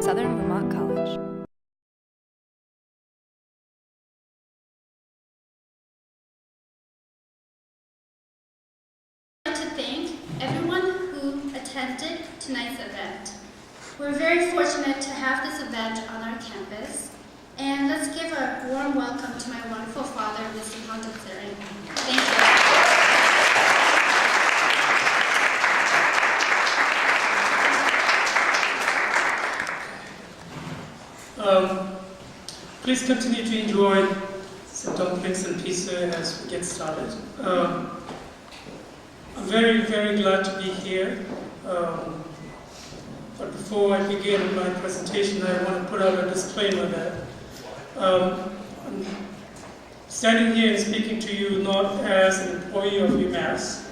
Southern Vermont College. I'd like to thank everyone who attended tonight's event. We're very fortunate to have this event on our campus, and let's give a warm welcome to my wonderful father, Mr. Hontatsering. Thank you. Please continue to enjoy some dumplings and pizza as we get started. I'm very, very glad to be here. But before I begin my presentation, I want to put out a disclaimer that I'm standing here and speaking to you not as an employee of UMass,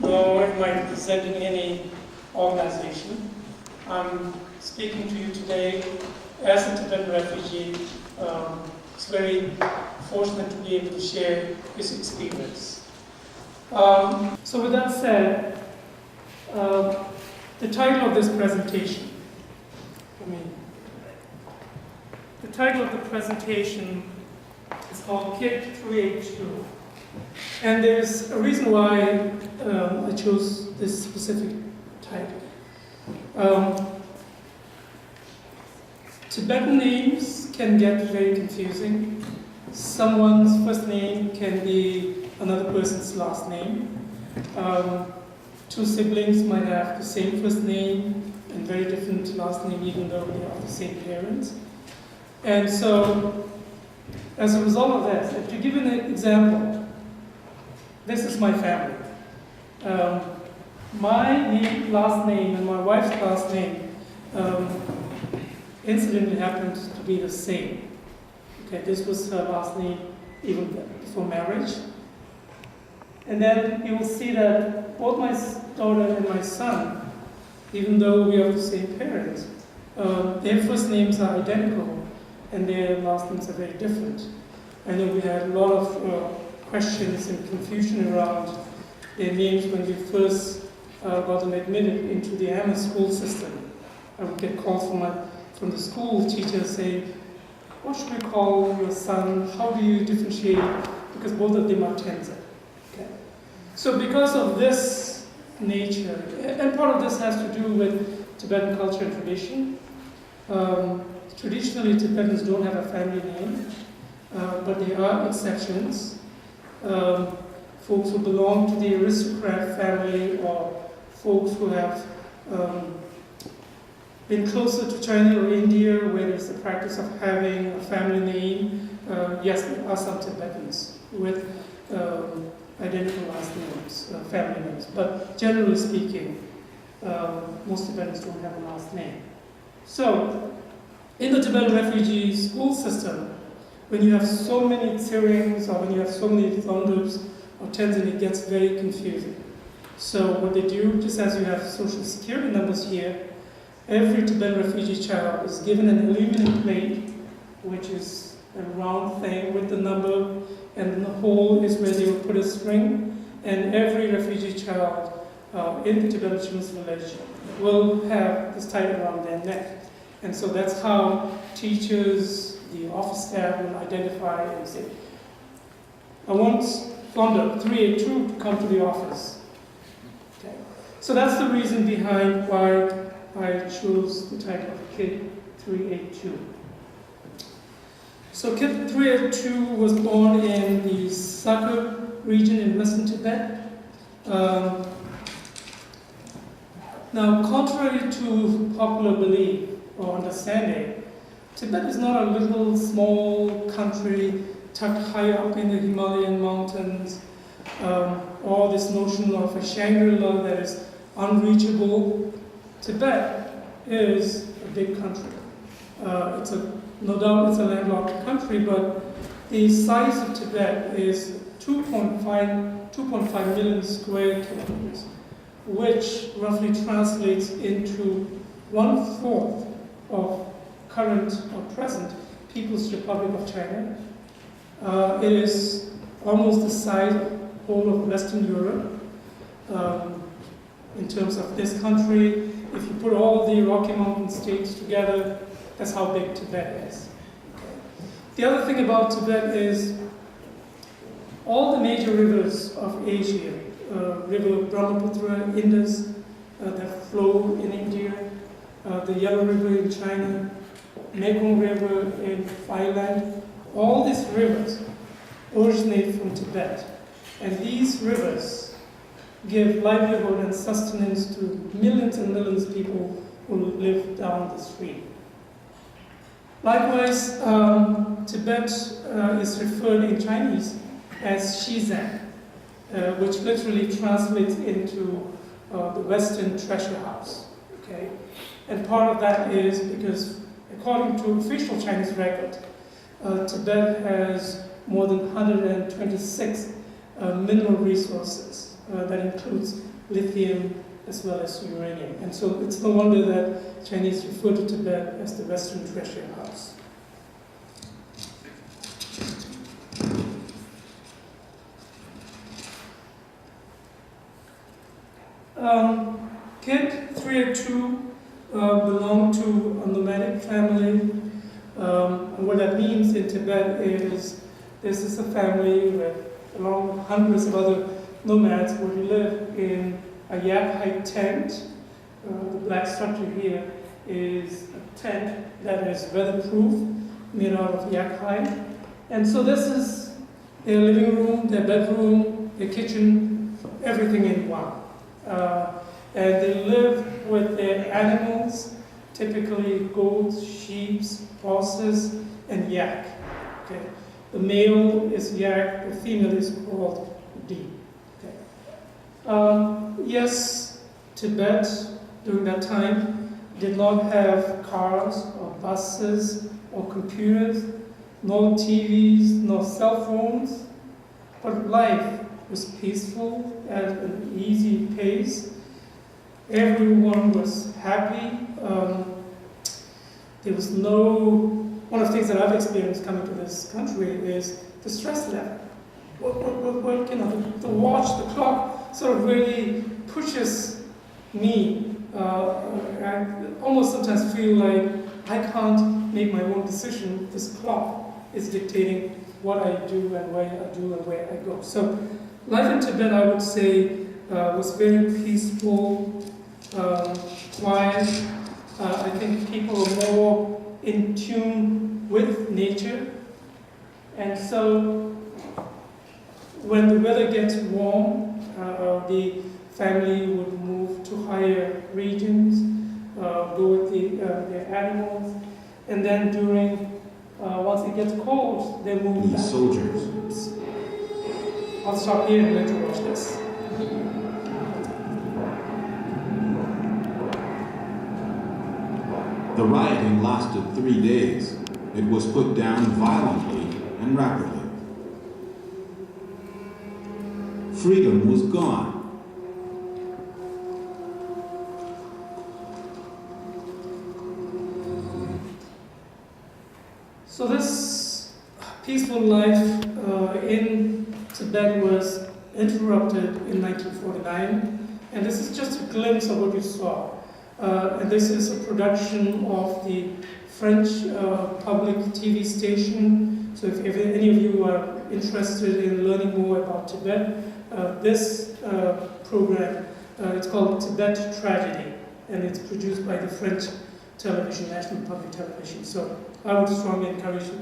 nor am I representing any organization. I'm speaking to you today as a Tibetan refugee. It's very fortunate to be able to share this experience. So with that said, the title of this presentation, the title of the presentation is called KIT 382. And there's a reason why I chose this specific title. Tibetan names can get very confusing. Someone's first name can be another person's last name. Two siblings might have the same first name and very different last name, even though they are the same parents. And so, as a result of that, to give an example, this is my family. My last name and my wife's last name incidentally happens to be the same. Okay, this was her last name even before marriage. And then you will see that both my daughter and my son, even though we are the same parents, their first names are identical and their last names are very different. I know we had a lot of questions and confusion around their names when we first got them admitted into the AMA school system. I would get calls from the school teacher saying, what should we call your son? How do you differentiate? Because both of them are Tenza. Okay. So because of this nature, and part of this has to do with Tibetan culture and tradition. Traditionally, Tibetans don't have a family name, but there are exceptions. Folks who belong to the aristocrat family or folks who have been closer to China or India, where there's the practice of having a family name. Yes, there are some Tibetans with identical last names, family names. But generally speaking, most Tibetans don't have a last name. So, in the Tibetan refugee school system, when you have so many tsirings or when you have so many thondups or tenzin, it gets very confusing. So what they do, just as you have social security numbers here, every Tibetan refugee child is given an aluminum plate, which is a round thing with the number, and the hole is where they will put a string, and every refugee child in the Tibetan Children's Village will have this tied around their neck. And so that's how teachers, the office staff will identify and say, I want Fonda 382 to come to the office. Okay. So that's the reason behind why I chose the title of KIT 382. So KIT 382 was born in the Sakha region in western Tibet. Now, contrary to popular belief or understanding, Tibet is not a little small country tucked high up in the Himalayan mountains, or this notion of a Shangri-La that is unreachable. Tibet is a big country. No doubt it's a landlocked country, but the size of Tibet is 2.5 million square kilometers, which roughly translates into 1/4 of current or present People's Republic of China. It is almost the size of the whole of Western Europe. In terms of this country, if you put all the Rocky Mountain states together, That's how big Tibet is. Okay. The other thing about Tibet is all the major rivers of Asia, River Brahmaputra, Indus, that flow in India, the Yellow River in China, Mekong River in Thailand, all these rivers originate from Tibet. And these rivers give livelihood and sustenance to millions and millions of people who live down the stream. Likewise, Tibet is referred in Chinese as Shizan, which literally translates into the Western treasure house. Okay? And part of that is because, according to official Chinese record, Tibet has more than 126 mineral resources. That includes lithium as well as uranium. And so it's no wonder that Chinese refer to Tibet as the Western treasure house. Kid 382 belonged to a nomadic family. And what that means in Tibet is this is a family with, along with hundreds of other nomads, where you live in a yak-hide tent. The black structure here is a tent that is weatherproof, made out of yak hide. And so this is their living room, their bedroom, their kitchen, everything in one. And they live with their animals, typically goats, sheep, horses, and yak. Okay. The male is yak, the female is called deer. Okay. Yes, Tibet during that time did not have cars or buses or computers, no TVs, no cell phones, but life was peaceful at an easy pace. Everyone was happy. There was one of the things that I've experienced coming to this country is the stress level. The watch, the clock sort of really pushes me. I almost sometimes feel like I can't make my own decision. This clock is dictating what I do and where I do and where I go. So life in Tibet, I would say, was very peaceful, quiet. I think people are more in tune with nature. And so when the weather gets warm, the family would move to higher regions, go with their animals, and then once it gets cold, they move back. Soldiers. I'll stop here and let you watch this. The rioting lasted 3 days. It was put down violently and rapidly. Freedom was gone. So this peaceful life in Tibet was interrupted in 1949, and this is just a glimpse of what you saw. And this is a production of the French public TV station. So if any of you are interested in learning more about Tibet, this program, it's called Tibet Tragedy, and it's produced by the French television, National Public Television. So I would strongly encourage you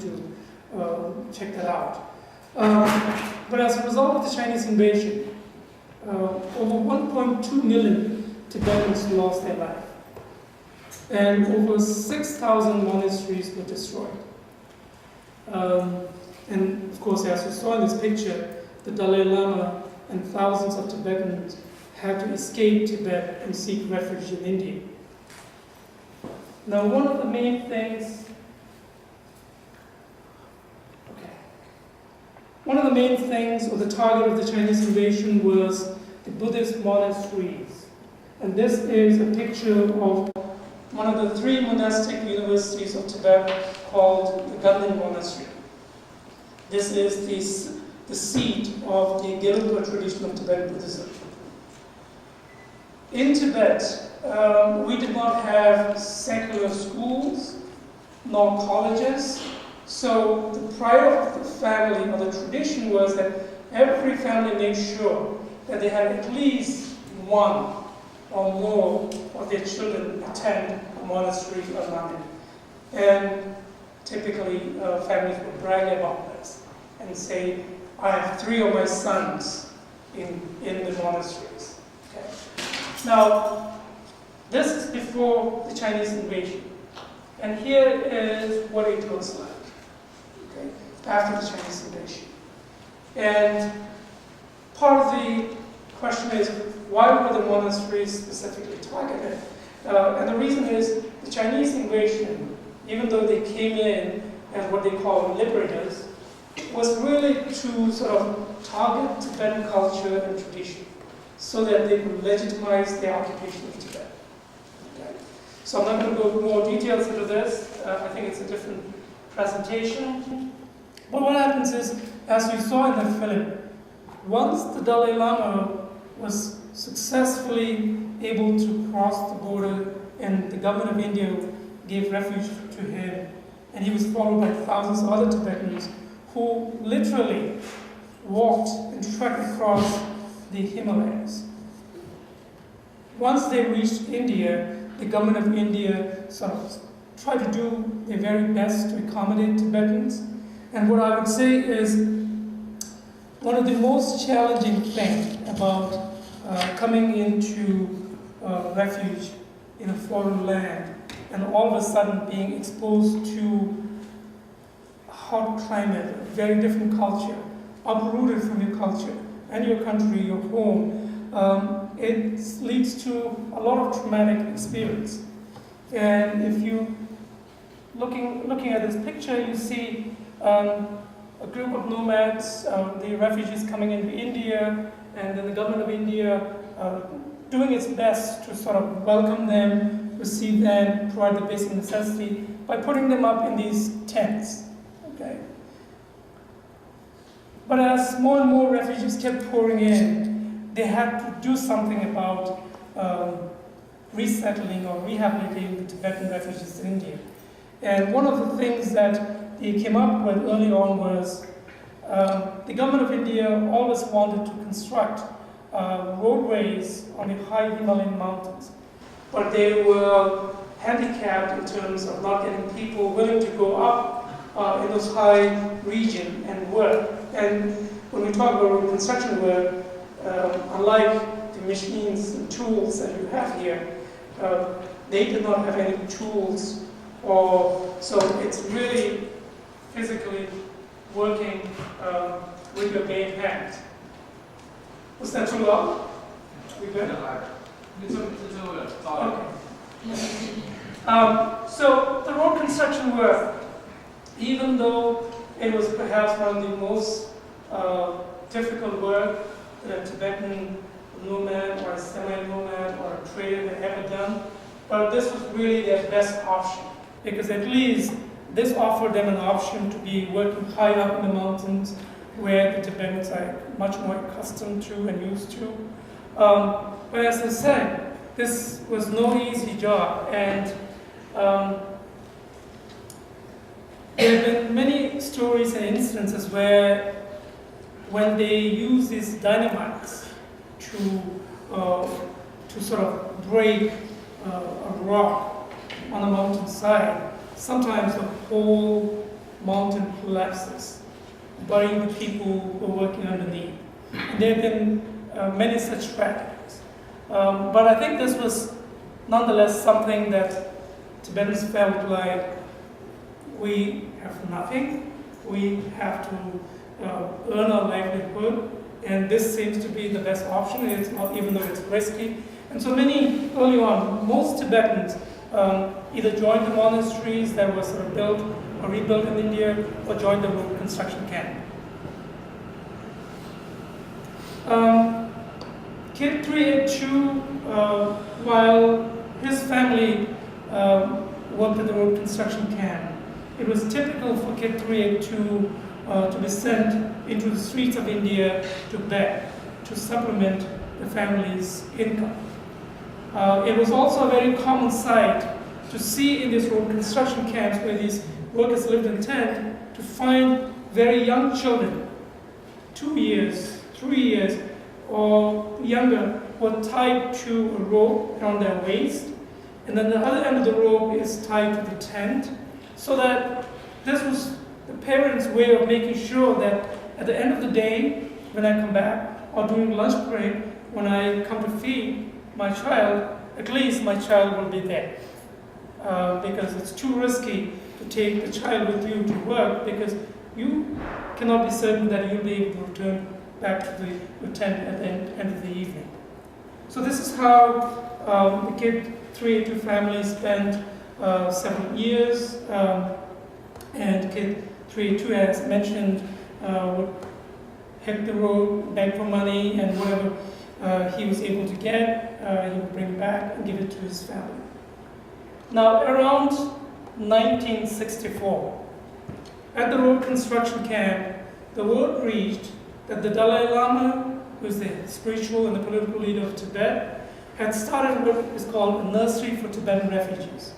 to check that out. But as a result of the Chinese invasion, over 1.2 million Tibetans lost their life. And over 6,000 monasteries were destroyed. And of course, as you saw in this picture, the Dalai Lama and thousands of Tibetans had to escape Tibet and seek refuge in India. Now, one of the main things or the target of the Chinese invasion was the Buddhist monasteries. And this is a picture of one of the 3 monastic universities of Tibet called the Ganden Monastery. This is the seat of the Gelugpa tradition of Tibetan Buddhism. In Tibet, we did not have secular schools, nor colleges. So the pride of the family, or the tradition, was that every family made sure that they had at least one or more of their children attend a monastery or nunnery. And typically families would brag about this and say, I have 3 of my sons in the monasteries. Okay. Now, this is before the Chinese invasion. And here is what it looks like, okay, after the Chinese invasion. And part of the question is, why were the monasteries specifically targeted? And the reason is the Chinese invasion, even though they came in as what they call liberators, was really to sort of target Tibetan culture and tradition so that they could legitimize their occupation of Tibet. Okay. So I'm not going to go more details into this. I think it's a different presentation. But what happens is, as we saw in the film, once the Dalai Lama was successfully able to cross the border and the government of India gave refuge to him, and he was followed by thousands of other Tibetans who literally walked and trekked across the Himalayas. Once they reached India, the government of India sort of tried to do their very best to accommodate Tibetans. And what I would say is one of the most challenging things about coming into refuge in a foreign land and all of a sudden being exposed to a hot climate, a very different culture, uprooted from your culture and your country, your home, it leads to a lot of traumatic experience. And if you looking at this picture, you see a group of nomads, the refugees coming into India, and then the government of India doing its best to sort of welcome them, receive them, provide the basic necessity by putting them up in these tents. Okay. But as more and more refugees kept pouring in, they had to do something about resettling or rehabilitating the Tibetan refugees in India. And one of the things that they came up with early on was the government of India always wanted to construct roadways on the high Himalayan mountains, but they were handicapped in terms of not getting people willing to go up in those high regions and work. And when we talk about road construction work, unlike the machines and tools that you have here, they did not have any tools, so it's really physically working with your bare hands. Was that too loud? We good? Okay. So the road construction work, even though it was perhaps one of the most difficult work that a Tibetan nomad or a semi-nomad or a trader had ever done, but this was really their best option, because at least this offered them an option to be working high up in the mountains where the Tibetans are much more accustomed to and used to. But as I said, this was no easy job, and there have been many stories and instances where when they use these dynamites to sort of break a rock on a mountainside, sometimes the whole mountain collapses, burying the people who are working underneath. And there have been many such tragedies. But I think this was nonetheless something that Tibetans felt like we have nothing, we have to earn our livelihood, and this seems to be the best option. It's not, even though it's risky. And so many, early on, most Tibetans either joined the monasteries that were sort of built or rebuilt in India, or joined the road construction camp. Kid 382, while his family worked at the road construction camp, it was typical for Kid 382 to be sent into the streets of India to beg, to supplement the family's income. It was also a very common sight to see in these road construction camps where these workers lived in tent, to find very young children, 2 years, 3 years, or younger, were tied to a rope around their waist, and then the other end of the rope is tied to the tent, so that this was the parents' way of making sure that at the end of the day, when I come back, or during lunch break, when I come to feed my child, at least my child will be there. Because it's too risky to take the child with you to work, because you cannot be certain that you'll be able to return back to the tent at the end of the evening. So this is how the Kid 382 family spent 7 years, and Kid 382, as mentioned, would hit the road, beg for money, and whatever he was able to get, he would bring back and give it to his family. Now, around 1964, at the road construction camp, the word reached that the Dalai Lama, who is the spiritual and the political leader of Tibet, had started what is called a nursery for Tibetan refugees.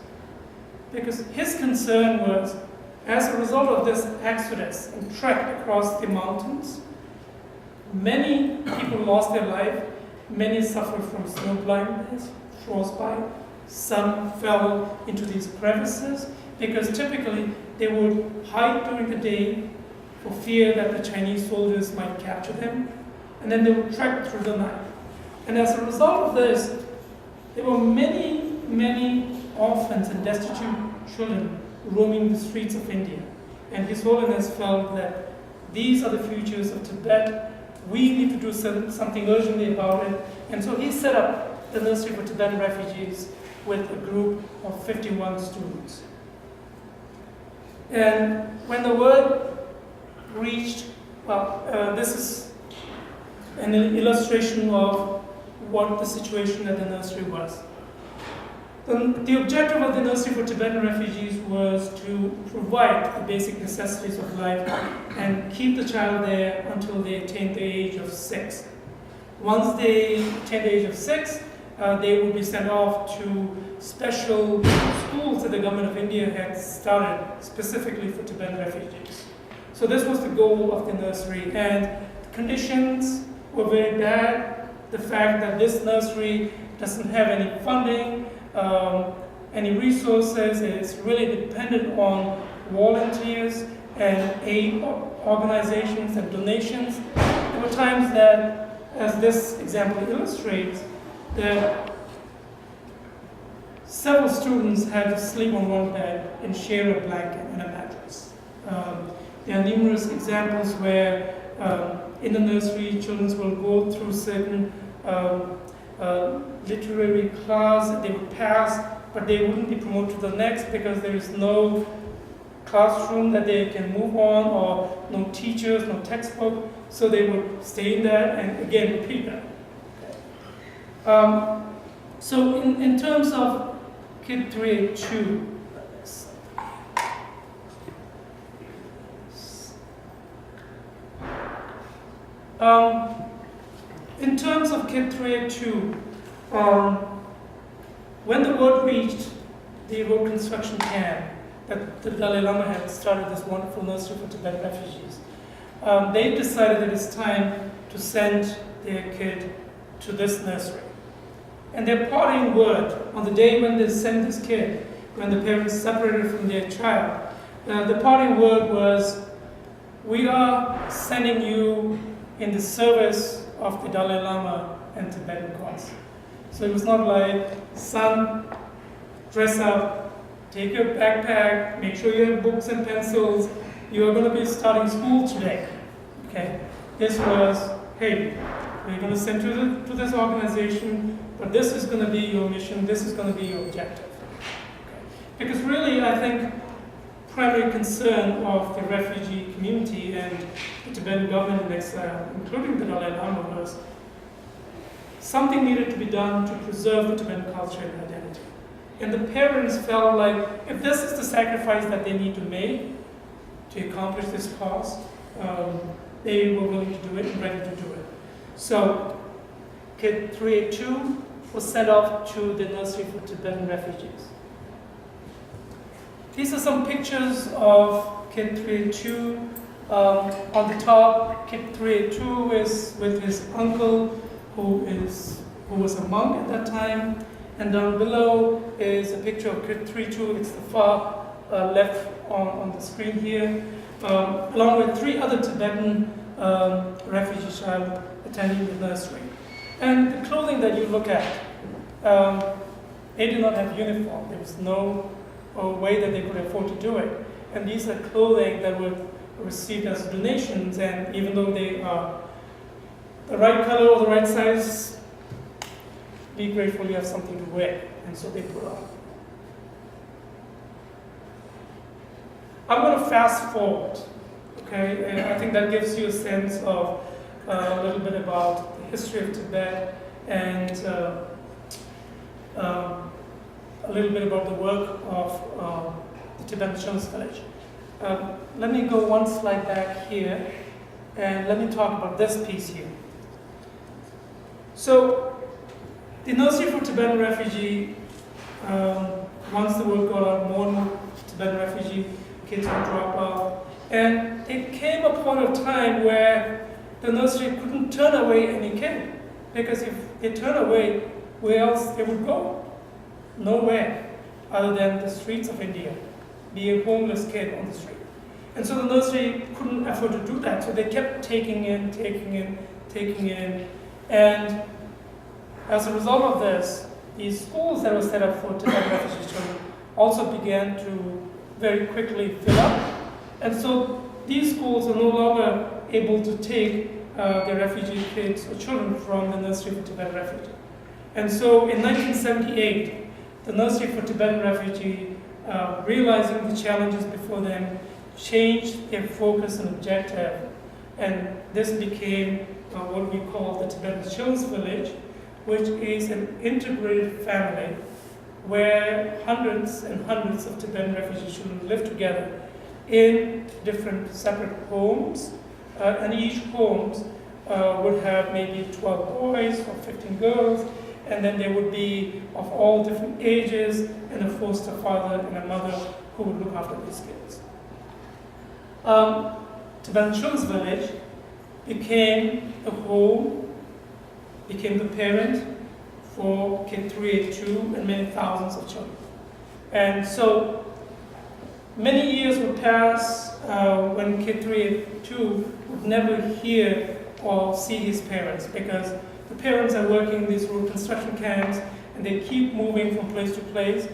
Because his concern was, as a result of this exodus and trek across the mountains, many people lost their life, many suffered from snow blindness, frostbite, some fell into these crevices, because typically they would hide during the day for fear that the Chinese soldiers might capture them, and then they would trek through the night. And as a result of this, there were many, many orphans and destitute children roaming the streets of India. And His Holiness felt that these are the futures of Tibet. We need to do something urgently about it. And so he set up the Nursery for Tibetan Refugees with a group of 51 students. And when the word reached, this is an illustration of what the situation at the nursery was. The objective of the Nursery for Tibetan Refugees was to provide the basic necessities of life and keep the child there until they attained the age of 6. Once they attained the age of 6, they would be sent off to special schools that the government of India had started specifically for Tibetan refugees. So this was the goal of the nursery, and the conditions were very bad. The fact that this nursery doesn't have any funding, any resources, it's really dependent on volunteers and aid organizations and donations. There were times that, as this example illustrates, that several students had to sleep on one bed and share a blanket and a mattress. There are numerous examples where in the nursery, children will go through certain literary class, they would pass, but they wouldn't be promoted to the next because there is no classroom that they can move on, or no teachers, no textbook, so they would stay in that and again repeat that. So in terms of Kid 382, in terms of Kid 382, when the word reached the road construction camp that the Dalai Lama had started this wonderful nursery for Tibetan refugees, they decided that it's time to send their kid to this nursery. And their parting word on the day when they sent this kid, when the parents separated from their child, the parting word was, "We are sending you in the service of the Dalai Lama and Tibetan cause." So it was not like, "Son, dress up, take your backpack, make sure you have books and pencils, you are going to be starting school today." Okay? This was, "Hey, we're going to send you to this organization, but this is going to be your mission, this is going to be your objective." Okay? Because really, I think, primary concern of the refugee community and the Tibetan government in exile, including the Dalai Lama, was something needed to be done to preserve the Tibetan culture and identity. And the parents felt like, if this is the sacrifice that they need to make to accomplish this cause, they were willing to do it and ready to do it. So Kid 382 was sent off to the nursery for Tibetan refugees. These are some pictures of Kid 382. On the top, Kid 382 is with his uncle, who was a monk at that time. And down below is a picture of Kid 382. It's the far left on the screen here, along with 3 other Tibetan refugee child attending the nursery. And the clothing that you look at, they did not have uniform. There was no way that they could afford to do it. And these are clothing that were received as donations, and even though they are the right color or the right size, be grateful you have something to wear. And so they put on. I'm going to fast forward, okay? And I think that gives you a sense of a little bit about the history of Tibet and a little bit about the work of the Tibetan Children's Village. Let me go one slide back here, and let me talk about this piece here. So, the Nursery for Tibetan Refugee, once the word got out, more and more Tibetan refugee kids would drop out. And it came a point of time where the nursery couldn't turn away any kid, because if they turn away, where else they would go? Nowhere other than the streets of India, be a homeless kid on the street. And so the nursery couldn't afford to do that, so they kept taking in. And as a result of this, these schools that were set up for Tibetan refugee children also began to very quickly fill up. And so these schools are no longer able to take the refugee kids or children from the Nursery for Tibetan Refugee. And so in 1978, the Nursery for Tibetan Refugee, realizing the challenges before them, changed their focus and objective. And this became what we call the Tibetan Children's Village, which is an integrated family where hundreds and hundreds of Tibetan refugee children live together in different separate homes. And each home would have maybe 12 boys or 15 girls, and then they would be of all different ages, and a foster father and a mother who would look after these kids. Tibetan Children's Village became the home, became the parent for Kid 382 and many thousands of children. And so many years would pass when Kid 382 would never hear or see his parents, because the parents are working in these rural construction camps, and they keep moving from place to place,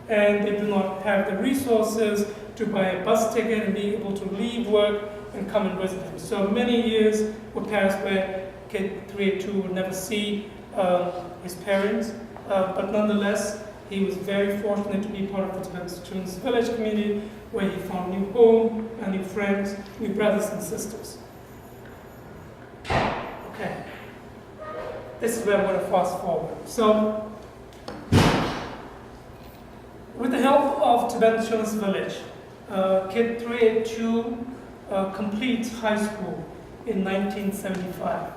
and they do not have the resources to buy a bus ticket and be able to leave work and come and visit him. So many years would pass where Kid 382 would never see his parents, but nonetheless, he was very fortunate to be part of the Tibetan Children's Village community, where he found new home, and new friends, new brothers and sisters. Okay, this is where I'm going to fast forward. So, with the help of Tibetan Children's Village, Kid 382 completes high school in 1975.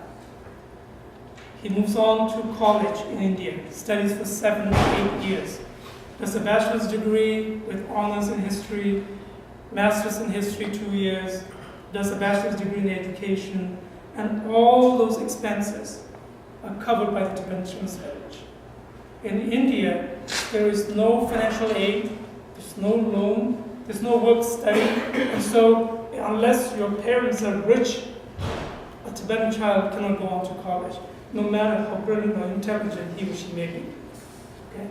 He moves on to college in India, studies for 7 to 8 years, does a bachelor's degree with honors in history, master's in history 2 years, does a bachelor's degree in education, and all those expenses are covered by the Tibetan Children's Village. In India, there is no financial aid, there's no loan, there's no work study, and so unless your parents are rich, a Tibetan child cannot go on to college, no matter how brilliant or intelligent he or she may be. Okay?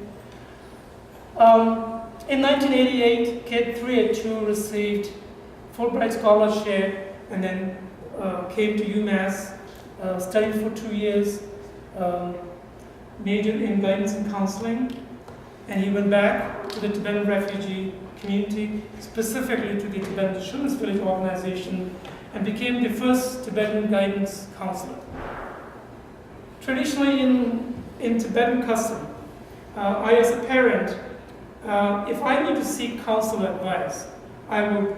In 1988, Kid 382 received Fulbright scholarship and then came to UMass, studied for 2 years, majored in guidance and counseling, and he went back to the Tibetan refugee community, specifically to the Tibetan Children's Village organization, and became the first Tibetan guidance counselor. Traditionally in Tibetan custom, I as a parent, if I need to seek counsel advice, I would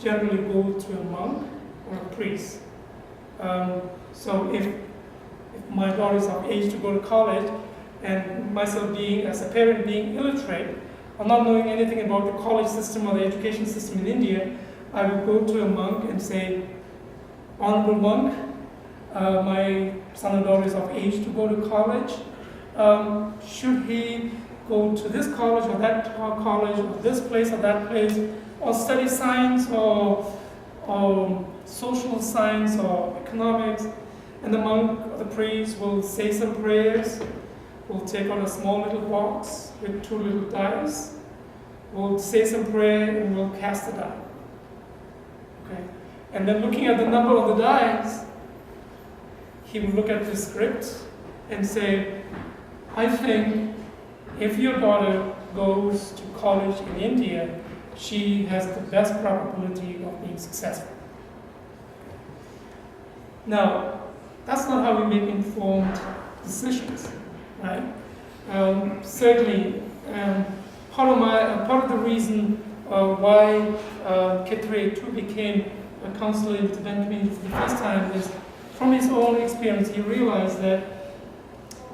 generally go to a monk or a priest. So if my daughter is of age to go to college, and myself being, as a parent, being illiterate, or not knowing anything about the college system or the education system in India, I would go to a monk and say, "Honorable monk, my son and daughter is of age to go to college. Should he go to this college or that college, or this place or that place, or study science or social science or economics?" And the monk or the priest will say some prayers, will take on a small little box with 2 little dice, will say some prayer, and will cast the die. Okay? And then looking at the number on the dice, he will look at the script and say, "I think if your daughter goes to college in India, she has the best probability of being successful." Now, that's not how we make informed decisions, right? Certainly, part of the reason why Kid 382 became a counselor in the Tibetan community for the first time is from his own experience. He realized that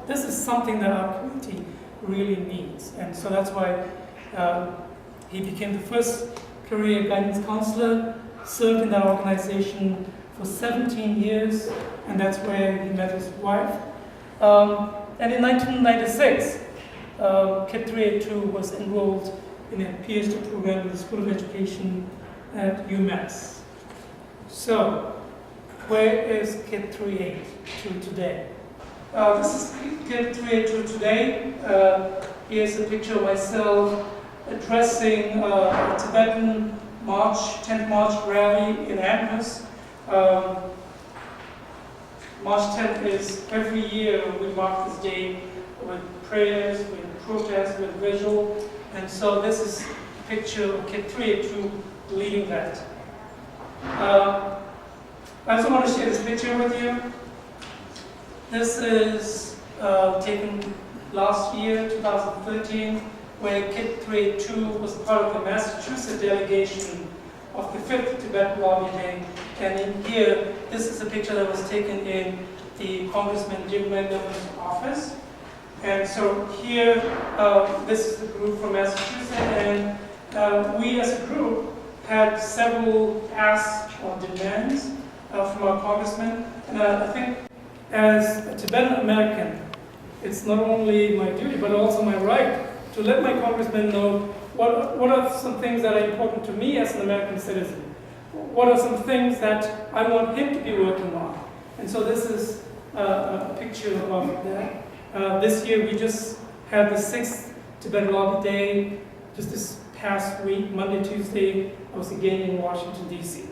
this is something that our community really needs, and so that's why he became the first career guidance counselor, served in that organization for 17 years, and that's where he met his wife. And in 1996, Kid 382 was enrolled in a PhD program with the School of Education at UMass. So, where is Kid 382 today? This is Kid 382 today. Here's a picture of myself addressing a Tibetan March, 10th March rally in Amherst. March 10th is every year we mark this day with prayers, with protests, with visual, and so this is a picture of Kid 382 leading that. I also want to share this picture with you. This is taken last year, 2013, where Kid 382 was part of the Massachusetts delegation of the 5th Tibet Lobby Day. And in here, this is a picture that was taken in the Congressman Jim Mendel's office. And so here, this is the group from Massachusetts, and we as a group had several asks or demands from our congressman. And I think as a Tibetan American, it's not only my duty, but also my right to let my congressman know what are some things that are important to me as an American citizen. What are some things that I want him to be working on? And so this is a picture of that. This year we just had the 6th Tibet Lobby Day, just this past week, Monday, Tuesday, I was again in Washington, D.C.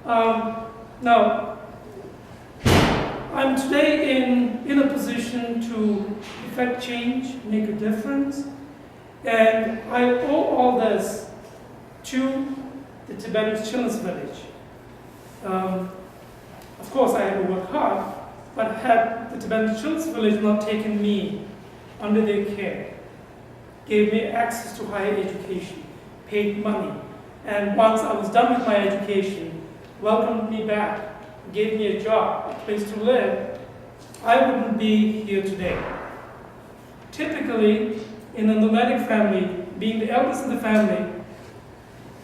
Now, I'm today in a position to effect change, make a difference, and I owe all this to the Tibetan Children's Village. Of course, I had to work hard, but had the Tibetan Children's Village not taken me under their care, gave me access to higher education, paid money, and once I was done with my education, welcomed me back, gave me a job, a place to live, I wouldn't be here today. Typically, in a nomadic family, being the eldest in the family,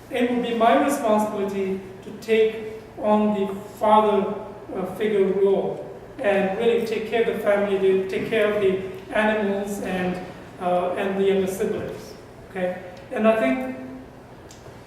it would be my responsibility to take on the father figure role and really take care of the family, to take care of the animals and the younger siblings. Okay, and I think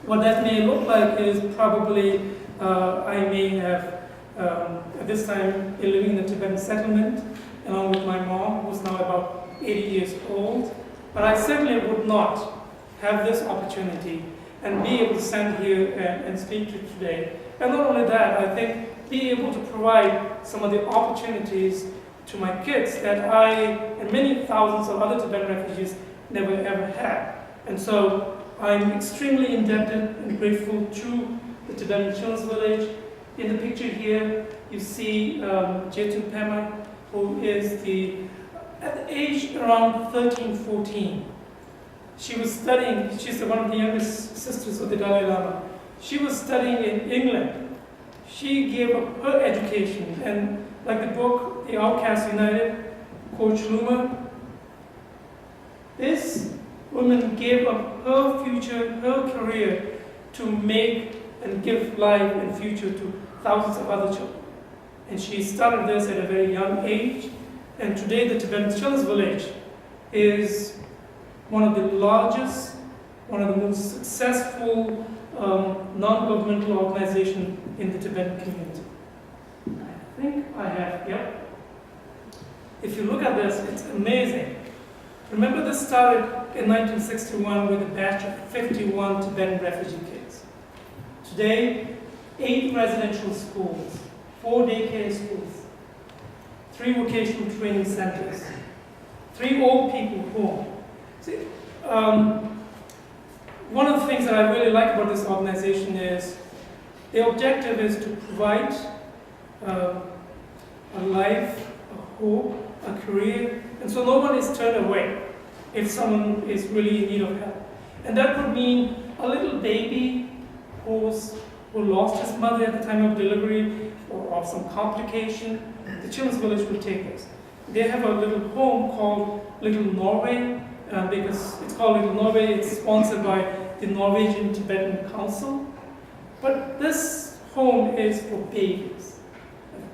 what that may look like is probably I may have at this time been living in a Tibetan settlement along with my mom, who's now about 80 years old. But I certainly would not have this opportunity and be able to stand here and speak to you today. And not only that, I think be able to provide some of the opportunities to my kids that I and many thousands of other Tibetan refugees never ever had. And so I'm extremely indebted and grateful to the Tibetan Children's Village. In the picture here, you see Jetun Pema, who is at the age around 13, 14. She was studying, she's one of the youngest sisters of the Dalai Lama. She was studying in England. She gave up her education, and like the book, The Outcasts United, Coach Luma, woman gave up her future, her career, to make and give life and future to thousands of other children. And she started this at a very young age, and today the Tibetan Children's Village is one of the largest, one of the most successful non-governmental organizations in the Tibetan community. I think I have, yep. If you look at this, it's amazing. Remember, this started in 1961 with a batch of 51 Tibetan refugee kids. Today, 8 residential schools, 4 daycare schools, 3 vocational training centers, 3 old people home. See, one of the things that I really like about this organization is the objective is to provide a life, a hope, a career, and so no one is turned away if someone is really in need of help. And that would mean a little baby who lost his mother at the time of delivery or of some complication, the Children's Village will take this. They have a little home called Little Norway, because it's called Little Norway. It's sponsored by the Norwegian Tibetan Council. But this home is for babies,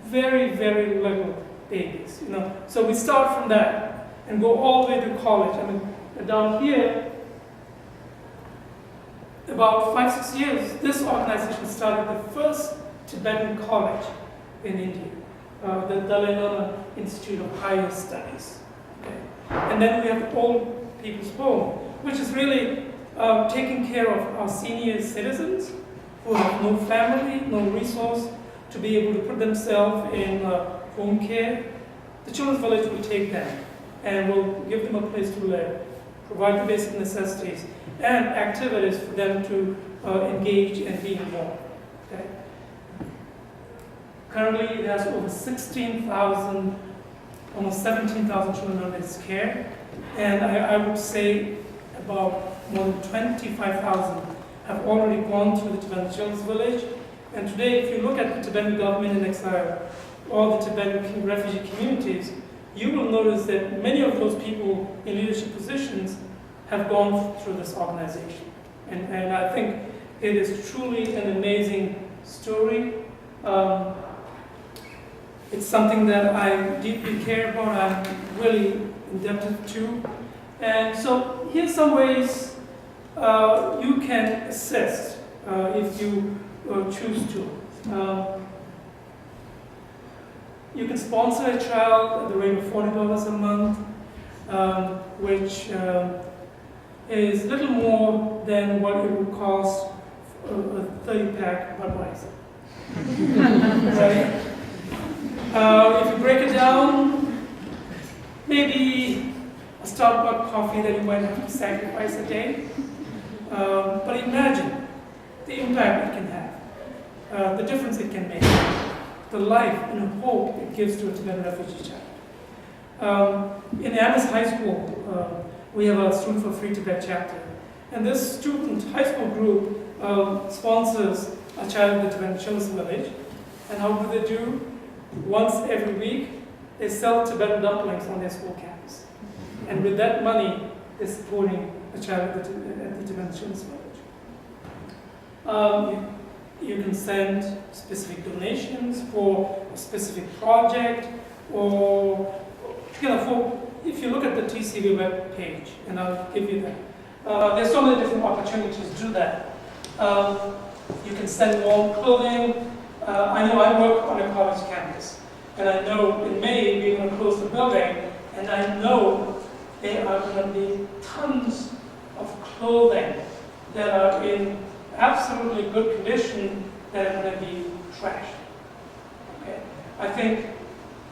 very, very little babies. So we start from that and go all the way to college. I mean, down here, about 5-6 years, this organization started the first Tibetan college in India, the Dalai Lama Institute of Higher Studies. Okay. And then we have Old People's Home, which is really taking care of our senior citizens who have no family, no resource to be able to put themselves in home care. The Children's Village will take them and will give them a place to live, provide the basic necessities and activities for them to engage and be involved. Okay? Currently, it has over 16,000, almost 17,000 children under its care, and I would say about more than 25,000 have already gone through the Tibetan Children's Village. And today, if you look at the Tibetan government in exile, all the Tibetan refugee communities, you will notice that many of those people in leadership positions have gone through this organization. And I think it is truly an amazing story. It's something that I deeply care about, I'm really indebted to. And so here's some ways you can assist if you choose to. You can sponsor a child at the rate of $40 a month, which is little more than what it would cost a 30-pack Budweiser. Right? If you break it down, maybe a Starbucks coffee that you might have to sacrifice a day. But imagine the impact it can have, the difference it can make, the life and hope it gives to a Tibetan refugee child. In Amis High School, we have a Student for Free Tibet chapter. And this student high school group sponsors a child at the Tibetan Children's Village. And how do they do? Once every week, they sell Tibetan dumplings on their school campus. And with that money, they're supporting a child at the Tibetan Children's Village. You can send specific donations for a specific project, or if you look at the TCV web page, and I'll give you that. There's so many different opportunities to do that. You can send warm clothing. I know I work on a college campus, and I know in May we're going to close the building, and I know there are going to be tons of clothing that are in absolutely good condition that are going to be trashed. Okay? I think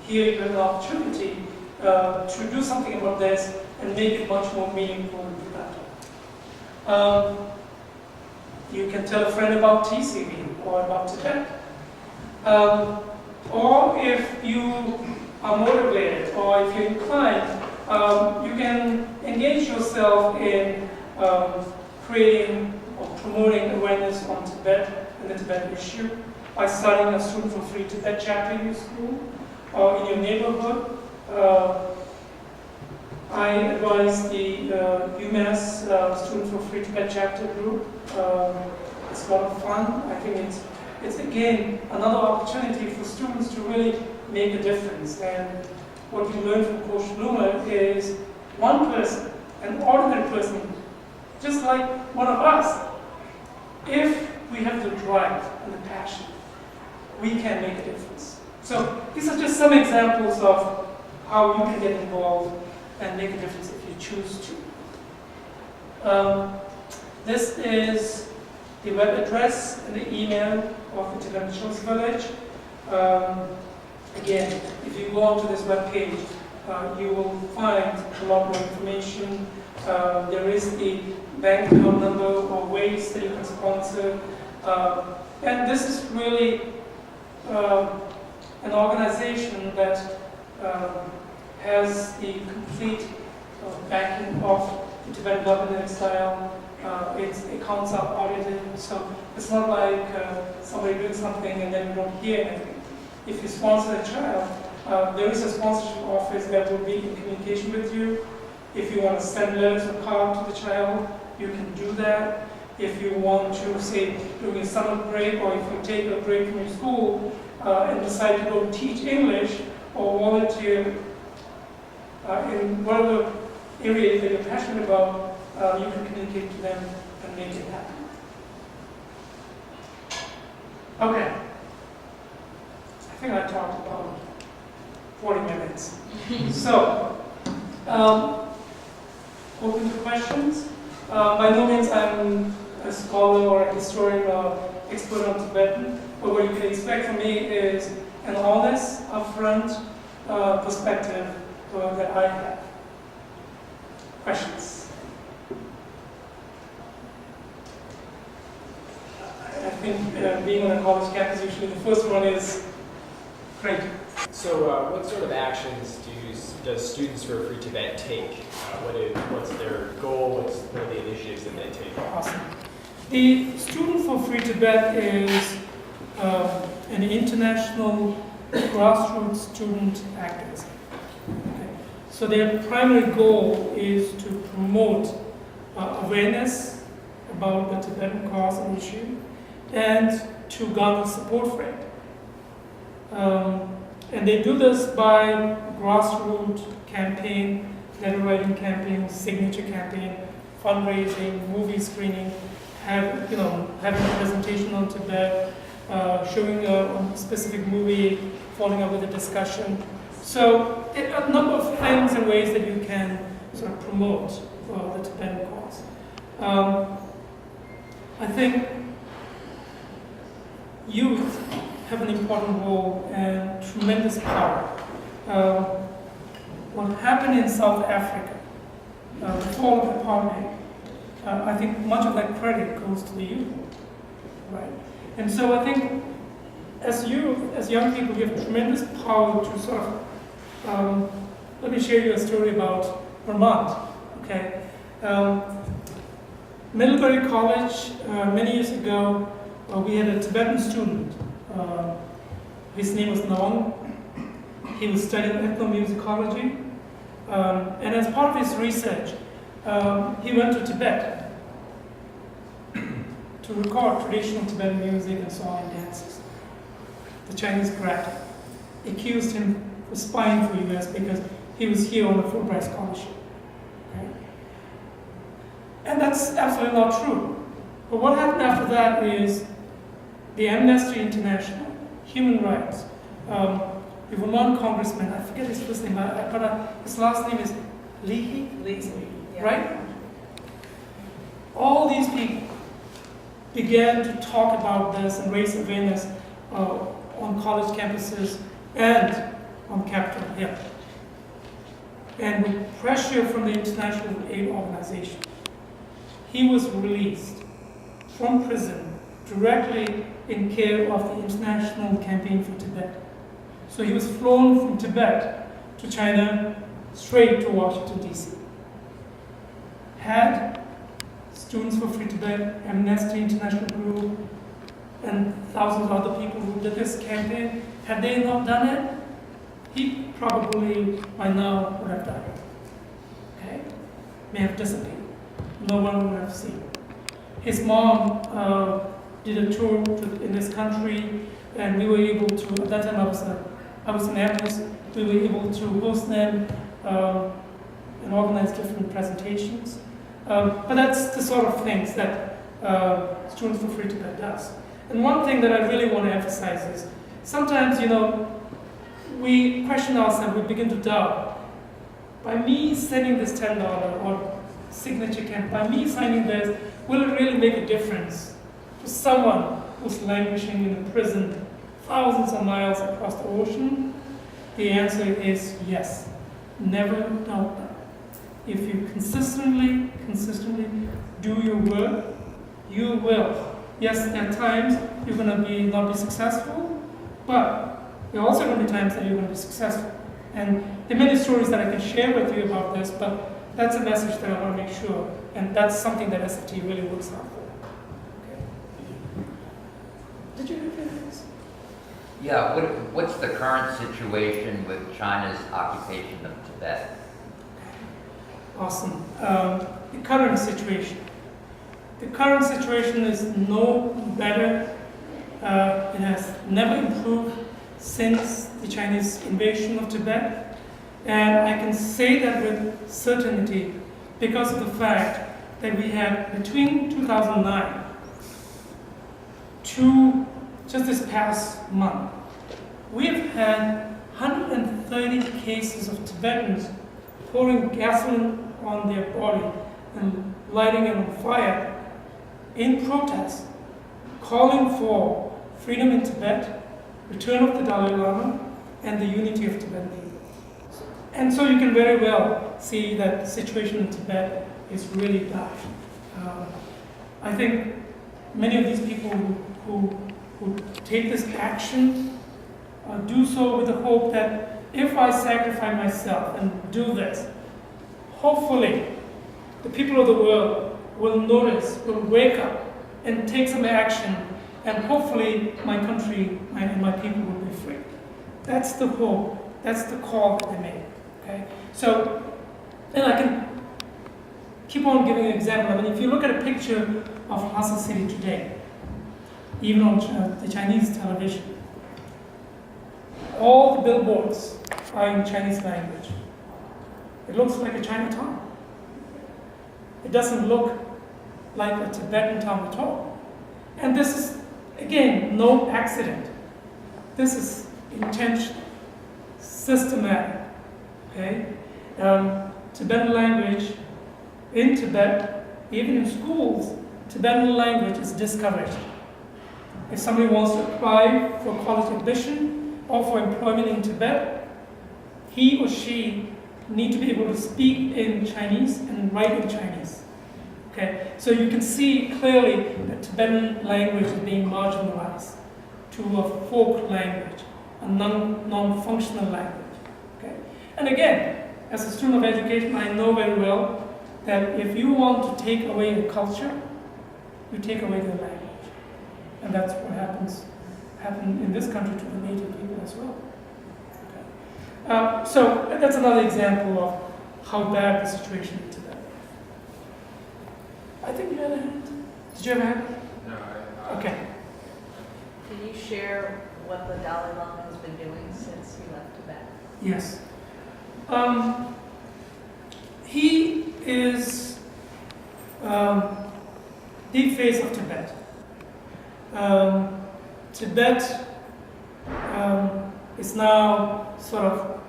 here you have an opportunity to do something about this and make it much more meaningful and productive. You can tell a friend about TCV or about Tibet. Or if you are motivated or if you're inclined, you can engage yourself in creating or promoting awareness on Tibet and the Tibetan issue by starting a Student for Free Tibet chapter in your school or in your neighborhood. I advise the UMass Student for Free Tibet chapter group. It's a lot of fun. I think it's again another opportunity for students to really make a difference. And what we learned from Coach Bloomer is one person, an ordinary person, just like one of us, if we have the drive and the passion, we can make a difference. So these are just some examples of how you can get involved and make a difference if you choose to. This is the web address and the email of the Tibetan Children's Village. Again, if you go onto this web page, you will find a lot more information. There is the bank account number or ways that you can sponsor. And this is really an organization that has the complete backing of the Tibetan government style. Its accounts are audited, so it's not like somebody doing something and then you don't hear anything. If you sponsor a child, there is a sponsorship office that will be in communication with you. If you want to send letters or cards to the child, you can do that. If you want to, say, during a summer break, or if you take a break from your school and decide to go teach English or volunteer in whatever area that you're passionate about, you can communicate to them and make it happen. Okay. I think I talked about 40 minutes. So, open to questions. By no means I'm a scholar or a historian or expert on Tibetan, but what you can expect from me is an honest, upfront perspective that I have. Questions? I think being on a college campus, usually the first one is great. So what sort of actions does Students for Free Tibet take? What's their goal? What are the initiatives that they take? Awesome. The Student for Free Tibet is an international grassroots student activism. Okay. So their primary goal is to promote awareness about the Tibetan cause and issue, and to garner support for it. And they do this by grassroots campaign, letter writing campaign, signature campaign, fundraising, movie screening, having a presentation on Tibet, showing a specific movie, following up with a discussion. So a number of things and ways that you can sort of promote the Tibetan cause. I think youth have an important role and tremendous power. What happened in South Africa, the fall of apartheid, I think much of that credit goes to the youth, right? And so I think as youth, as young people, you have tremendous power to sort of, let me share you a story about Vermont, okay? Middlebury College, many years ago, we had a Tibetan student. His name was Nong. He was studying ethnomusicology. And as part of his research, he went to Tibet to record traditional Tibetan music and song and dances. The Chinese grabbed him, accused him of spying for US because he was here on a Fulbright scholarship. Okay? And that's absolutely not true. But what happened after that is the Amnesty International, human rights, the Vermont congressman, I forget his first name, but his last name is Leahy, Yeah. right? All these people began to talk about this and raise awareness on college campuses and on Capitol Hill. And with pressure from the International Aid Organization, he was released from prison directly in care of the International Campaign for Tibet. So he was flown from Tibet to China, straight to Washington, D.C. Had Students for Free Tibet, Amnesty International Group, and thousands of other people who did this campaign, had they not done it, he probably by now would have died. may have disappeared. No one would have seen. His mom did a tour in this country, and we were able to, at that time I was in Air Force, we were able to host them and organize different presentations. But that's the sort of things that Students for Free Tibet does. And one thing that I really want to emphasize is, sometimes, we question ourselves, we begin to doubt. By me sending this $10 or signature camp, by me signing this, will it really make a difference to someone who's languishing in a prison thousands of miles across the ocean? The answer is yes. Never doubt that. If you consistently do your work, you will. Yes, there are times you're going to not be successful, but there are also going to be times that you're going to be successful. And there are many stories that I can share with you about this, but that's a message that I want to make sure, and that's something that SFT really works hard for. Okay. Did you hear this? Yeah, what's the current situation with China's occupation of Tibet? Awesome. The current situation. The current situation is no better. It has never improved since the Chinese invasion of Tibet. And I can say that with certainty because of the fact that we had, between 2009 to just this past month, we have had 130 cases of Tibetans pouring gasoline on their body and lighting it on fire in protest, calling for freedom in Tibet, return of the Dalai Lama, and the unity of Tibetan people. And so you can very well see that the situation in Tibet is really dire. I think many of these people who take this action do so with the hope that if I sacrifice myself and do this, hopefully the people of the world will notice, will wake up and take some action, and hopefully my country and my people will be free. That's the hope, that's the call that they made. Okay? So, and I can keep on giving an example. I mean, if you look at a picture of Lhasa City today, even on the Chinese television, all the billboards are in Chinese language. It looks like a Chinatown. It doesn't look like a Tibetan town at all. And this is, again, no accident. This is intentional, systematic. Okay? Tibetan language in Tibet, even in schools, Tibetan language is discouraged. If somebody wants to apply for college admission or for employment in Tibet, he or she need to be able to speak in Chinese and write in Chinese. Okay? So you can see clearly that Tibetan language is being marginalized to a folk language, a non-functional language. Okay? And again, as a student of education, I know very well that if you want to take away the culture, you take away the language. And that's what happened in this country to the native people as well. Okay. So that's another example of how bad the situation is today. I think you had a hand. Did you have a hand? No, Okay. Can you share what the Dalai Lama has been doing since he left Tibet? Yes. He is the face of Tibet. Tibet is now sort of,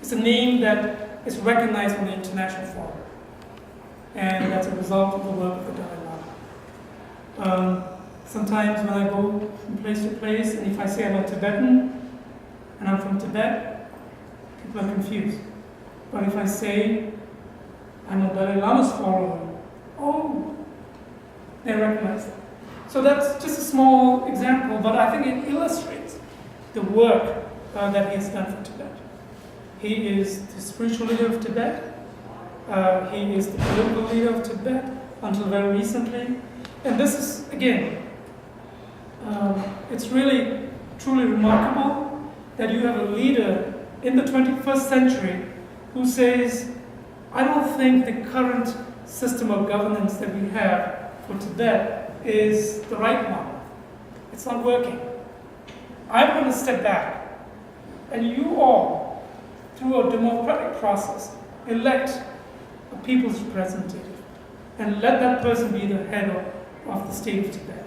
it's a name that is recognized on the international forum. And that's a result of the work of the Dalai Lama. Sometimes when I go from place to place, and if I say I'm a Tibetan, and I'm from Tibet, people are confused. But if I say I'm a Dalai Lama's follower, oh, they recognize that. So that's just a small example, but I think it illustrates the work that he has done for Tibet. He is the spiritual leader of Tibet. He is the political leader of Tibet until very recently. And this is, again, it's really, truly remarkable that you have a leader in the 21st century who says, I don't think the current system of governance that we have for Tibet is the right one. It's not working. I'm going to step back, and you all, through a democratic process, elect a people's representative, and let that person be the head of the state of Tibet.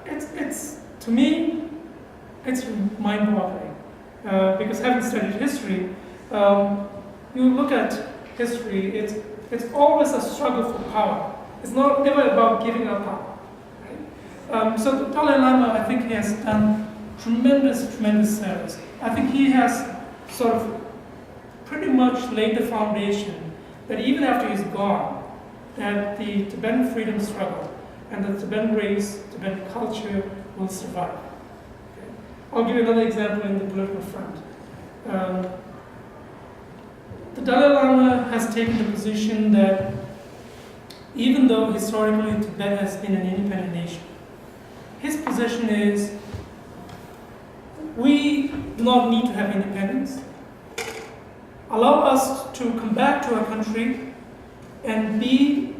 It's to me, it's mind-boggling, because having studied history, you look at history, it's always a struggle for power. It's never about giving up power. Right? So the Dalai Lama, I think, he has done tremendous service. I think he has sort of pretty much laid the foundation that even after he's gone, that the Tibetan freedom struggle and the Tibetan race, Tibetan culture will survive. Okay? I'll give you another example in the political front. The Dalai Lama has taken the position that even though historically Tibet has been an independent nation, his position is we do not need to have independence. Allow us to come back to our country and be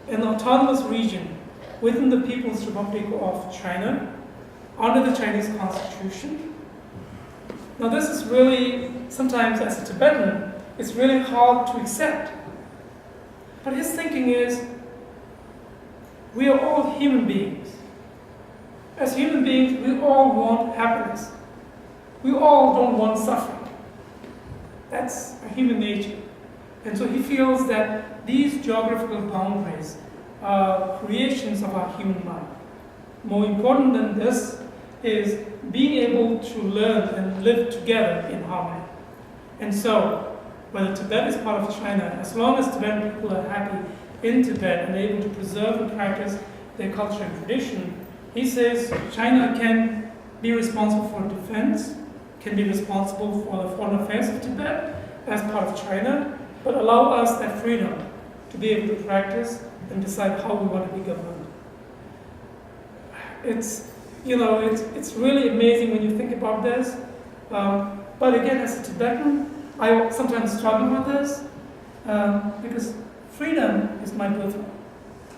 an autonomous region within the People's Republic of China under the Chinese Constitution. Now this is really, sometimes as a Tibetan, it's really hard to accept. But his thinking is, we are all human beings. As human beings, we all want happiness. We all don't want suffering. That's a human nature. And so he feels that these geographical boundaries are creations of our human mind. More important than this is being able to learn and live together in harmony. And so, whether Tibet is part of China, as long as Tibetan people are happy in Tibet and able to preserve and practice their culture and tradition, he says China can be responsible for defense, can be responsible for the foreign affairs of Tibet as part of China, but allow us that freedom to be able to practice and decide how we want to be governed. It's really amazing when you think about this. But again, as a Tibetan, I sometimes struggle with this because freedom is my birthright.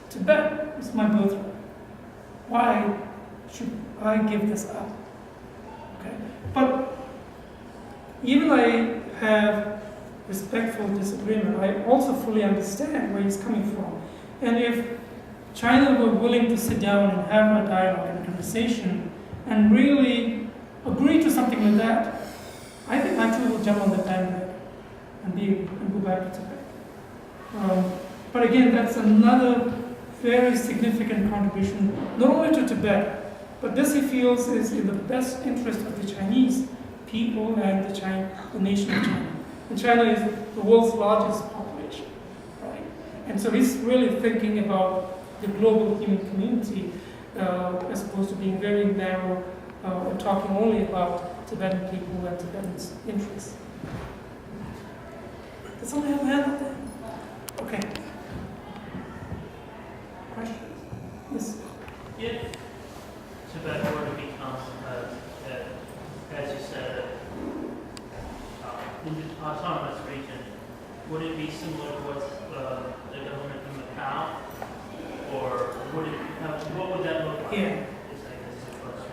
Tibet is my birthright. Why should I give this up? Okay. But even I have respectful disagreement, I also fully understand where he's coming from. And if China were willing to sit down and have a dialogue and a conversation and really agree to something like that, I think I too will jump on the bandwagon and go back to Tibet. But again, that's another very significant contribution, not only to Tibet, but this he feels is in the best interest of the Chinese people and the nation of China. And China is the world's largest population, right? And so he's really thinking about the global human community as opposed to being very narrow and talking only about Tibetan people and Tibetans' interests. Does somebody have a hand up there? Okay. Questions? Yes. If Tibet were to become, as you said, an autonomous region, would it be similar to what's the government in Macau, or would it? What would that look like? Yeah. Is the question.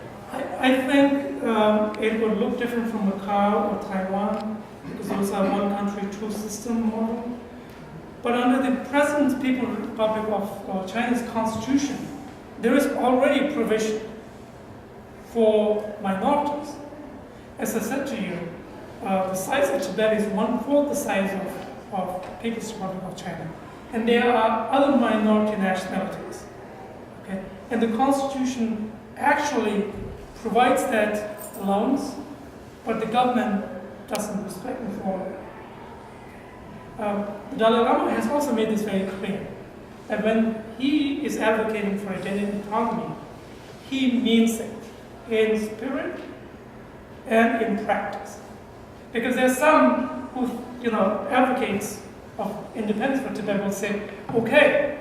I think it would look different from Macau or Taiwan because those are one country, two system model. But under the present People's Republic of China's constitution, there is already provision for minorities. As I said to you, the size of Tibet is 1/4 the size of People's Republic of China. And there are other minority nationalities. Okay? And the constitution actually provides that allowance, but the government doesn't respect and follow it. The Dalai Lama has also made this very clear, that when he is advocating for identity autonomy, he means it in spirit and in practice. Because there's some who, advocates of independence for Tibet will say, okay,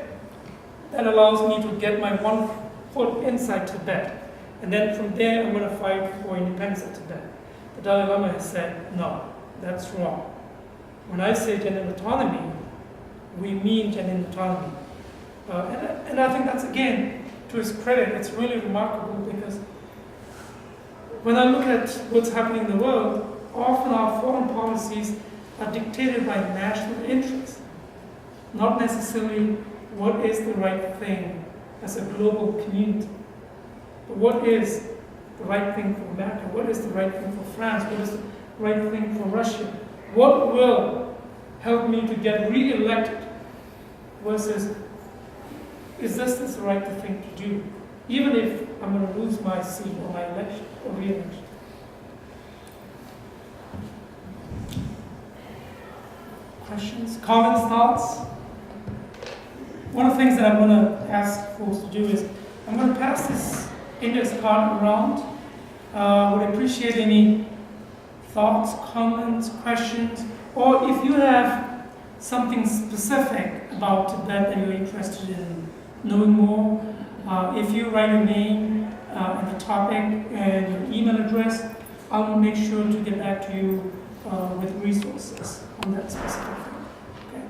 that allows me to get my 1 foot inside Tibet, and then from there I'm going to fight for independence of Tibet. The Dalai Lama has said, no, that's wrong. when I say genuine autonomy, we mean genuine autonomy. And I think that's, again, to his credit, it's really remarkable because when I look at what's happening in the world, often our foreign policies are dictated by national interests, not necessarily what is the right thing as a global community. But what is the right thing for America? What is the right thing for France? What is the right thing for Russia? What will help me to get re-elected versus is this the right thing to do, even if I'm going to lose my seat or my election or re-election? Questions, comments, thoughts? One of the things that I'm going to ask folks to do is I'm going to pass this index card around. Would appreciate any thoughts, comments, questions, or if you have something specific about Tibet that you're interested in knowing more, if you write your name and the topic and your email address, I'll make sure to get back to you with resources on that specific thing. Okay.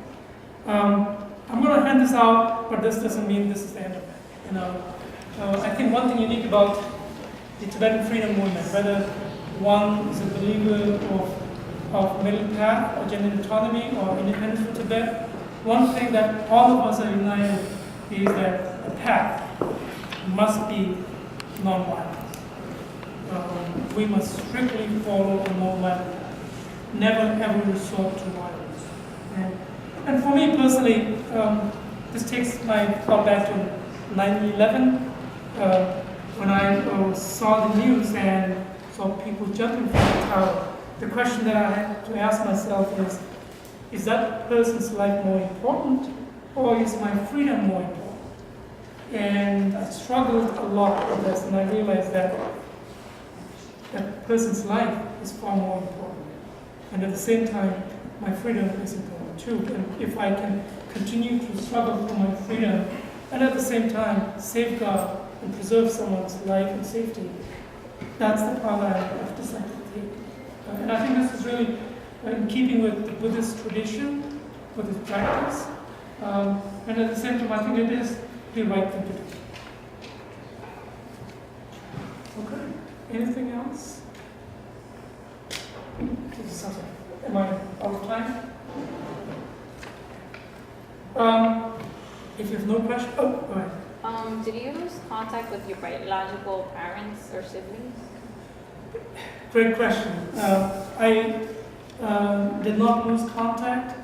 I'm going to hand this out, but this doesn't mean this is the end of it. I think one thing unique about the Tibetan freedom movement, whether one is a believer of middle path or genuine autonomy or independence for Tibet, one thing that all of us are united is that the path must be non-violence. We must strictly follow a non-violent path, never ever resort to violence. And for me personally, this takes my thought back to 9/11, when I saw the news and saw people jumping from the tower. The question that I had to ask myself is that person's life more important, or is my freedom more important? And I struggled a lot with this, and I realized that that person's life is far more important. And at the same time, my freedom is important too. And if I can continue to struggle for my freedom, and at the same time safeguard and preserve someone's life and safety, that's the path I've decided to take. And I think this is really in keeping with the Buddhist tradition, Buddhist practice. And at the same time, I think it is the right thing to do. Okay. Anything else? Am I out of time? If you have no question, go ahead. Did you lose contact with your biological parents or siblings? Great question. I did not lose contact.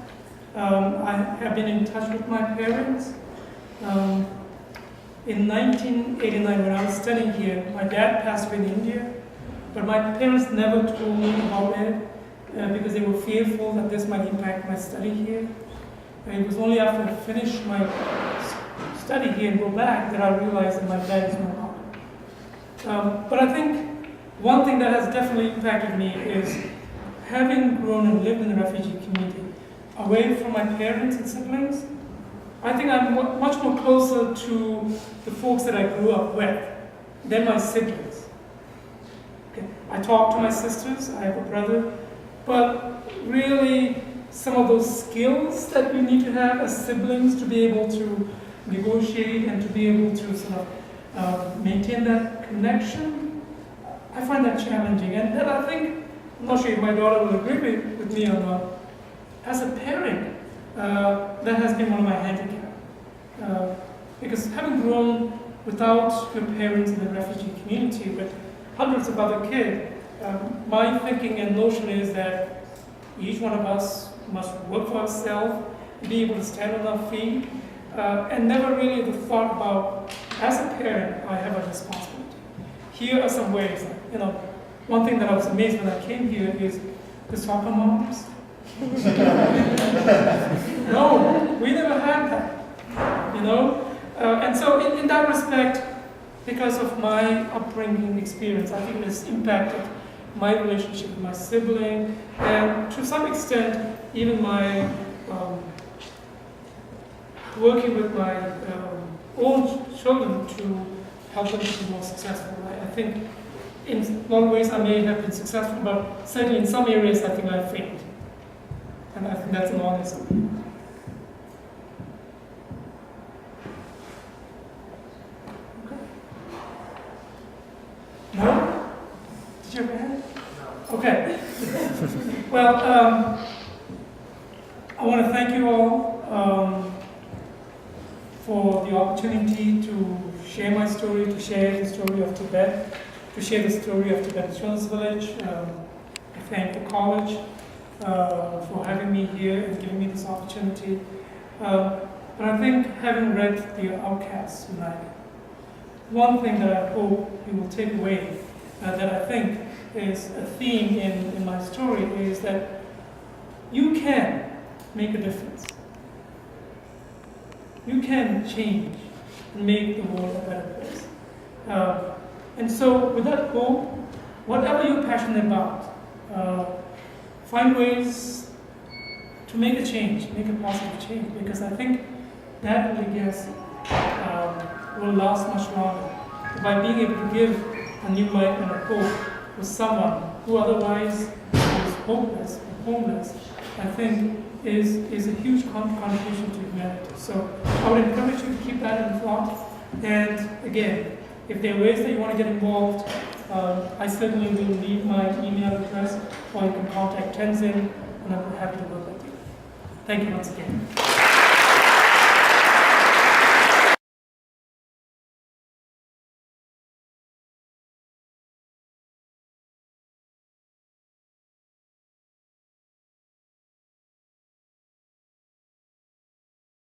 I have been in touch with my parents. In 1989, when I was studying here, my dad passed away in India, but my parents never told me about it because they were fearful that this might impact my study here. And it was only after I finished my study here and go back that I realized that my dad is no longer. But I think one thing that has definitely impacted me is having grown and lived in the refugee community, away from my parents and siblings. I think I'm much more closer to the folks that I grew up with than my siblings. Okay. I talk to my sisters, I have a brother, but really some of those skills that we need to have as siblings to be able to negotiate and to be able to sort of maintain that connection, I find that challenging. And I think, I'm not sure if my daughter will agree with me or not, as a parent, that has been one of my handicaps. Because having grown without your parents in the refugee community with hundreds of other kids, my thinking and notion is that each one of us must work for ourselves, be able to stand on our feet, and never really the thought about, as a parent, I have a responsibility. Here are some ways, one thing that I was amazed when I came here is the soccer moms. No, we never had that, And so in that respect, because of my upbringing experience, I think it's impacted my relationship with my sibling, and to some extent, even my working with my own children to help them to be more successful. I think in a lot of ways I may have been successful, but certainly in some areas I think I failed. And I think that's an honest. No? Did you ever have it? No. Okay. Well, I want to thank you all for the opportunity to share my story, to share the story of Tibet, to share the story of Tibetan Children's Village. I thank the college for having me here and giving me this opportunity. But I think having read the Outcasts United, one thing that I hope you will take away that I think is a theme in my story is that you can make a difference. You can change and make the world a better place. And so with that hope, whatever you're passionate about, find ways to make a change, make a positive change, because I think that legacy will last much longer. By being able to give a new life and a hope to someone who otherwise is hopeless or homeless, I think is a huge contribution to humanity. So I would encourage you to keep that in thought. And again, if there are ways that you want to get involved, I certainly will leave my email address, or you can contact Tenzin, and I'm happy to work with you. Thank you once again.